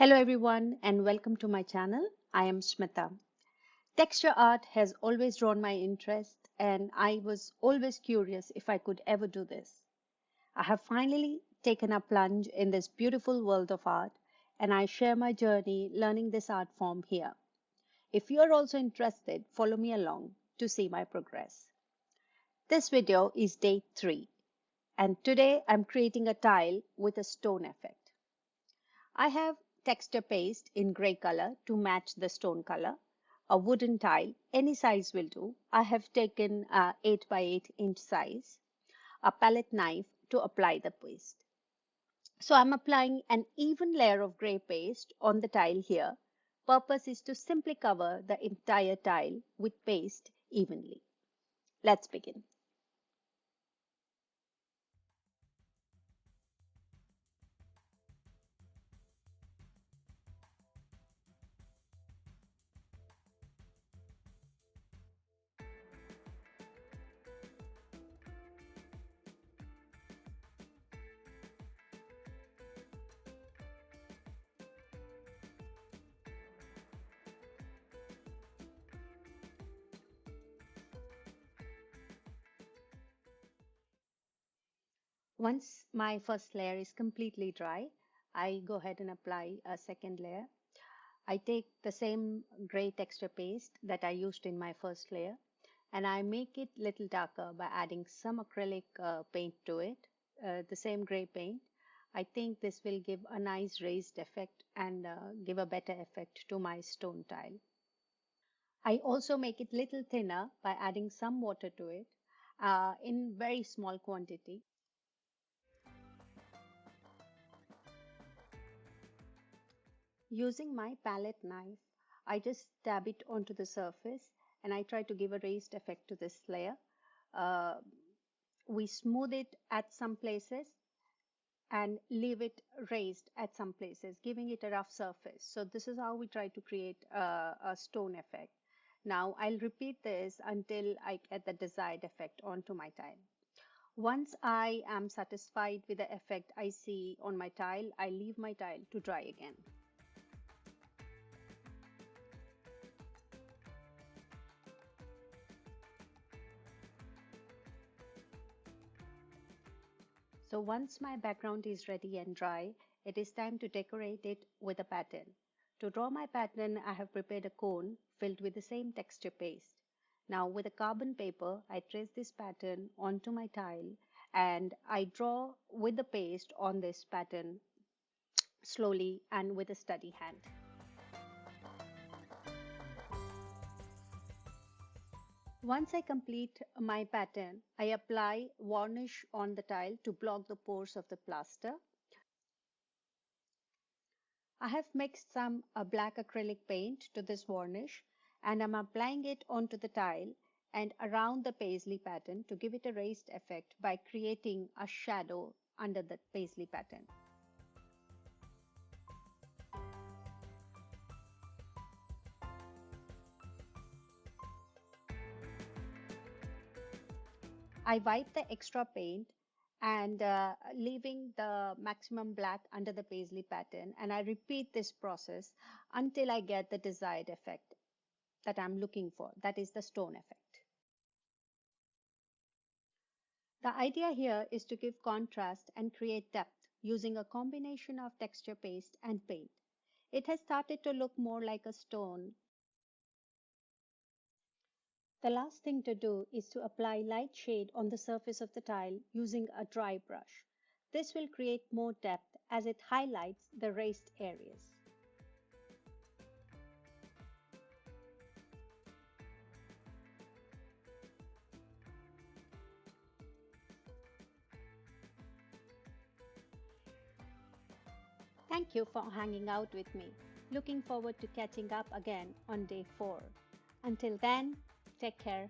Hello everyone and welcome to my channel. I am Smita. Texture art has always drawn my interest and I was always curious if I could ever do this. I have finally taken a plunge in this beautiful world of art and I share my journey learning this art form here. If you are also interested, follow me along to see my progress. This video is day 3 and today I'm creating a tile with a stone effect. I have texture paste in grey color to match the stone color. A wooden tile, any size will do. I have taken 8 by 8 inch size. A palette knife to apply the paste. So I'm applying an even layer of grey paste on the tile here. Purpose is to simply cover the entire tile with paste evenly. Let's begin. Once my first layer is completely dry, I go ahead and apply a second layer. I take the same gray texture paste that I used in my first layer and I make it little darker by adding some acrylic paint to it, the same gray paint. I think this will give a nice raised effect and give a better effect to my stone tile. I also make it little thinner by adding some water to it in very small quantity. Using my palette knife, I just dab it onto the surface and I try to give a raised effect to this layer. Uh, we smooth it at some places and leave it raised at some places, giving it a rough surface. So this is how we try to create a stone effect. Now I'll repeat this until I get the desired effect onto my tile. Once I am satisfied with the effect I see on my tile, I leave my tile to dry again. So once my background is ready and dry, it is time to decorate it with a pattern. To draw my pattern, I have prepared a cone filled with the same texture paste. Now with a carbon paper, I trace this pattern onto my tile and I draw with the paste on this pattern slowly and with a steady hand. Once I complete my pattern, I apply varnish on the tile to block the pores of the plaster. I have mixed some black acrylic paint to this varnish and I'm applying it onto the tile and around the paisley pattern to give it a raised effect by creating a shadow under the paisley pattern. I wipe the extra paint and leaving the maximum black under the paisley pattern and I repeat this process until I get the desired effect that I'm looking for, that is the stone effect. The idea here is to give contrast and create depth using a combination of texture paste and paint. It has started to look more like a stone. The last thing to do is to apply light shade on the surface of the tile using a dry brush. This will create more depth as it highlights the raised areas. Thank you for hanging out with me. Looking forward to catching up again on day 4. Until then, take care.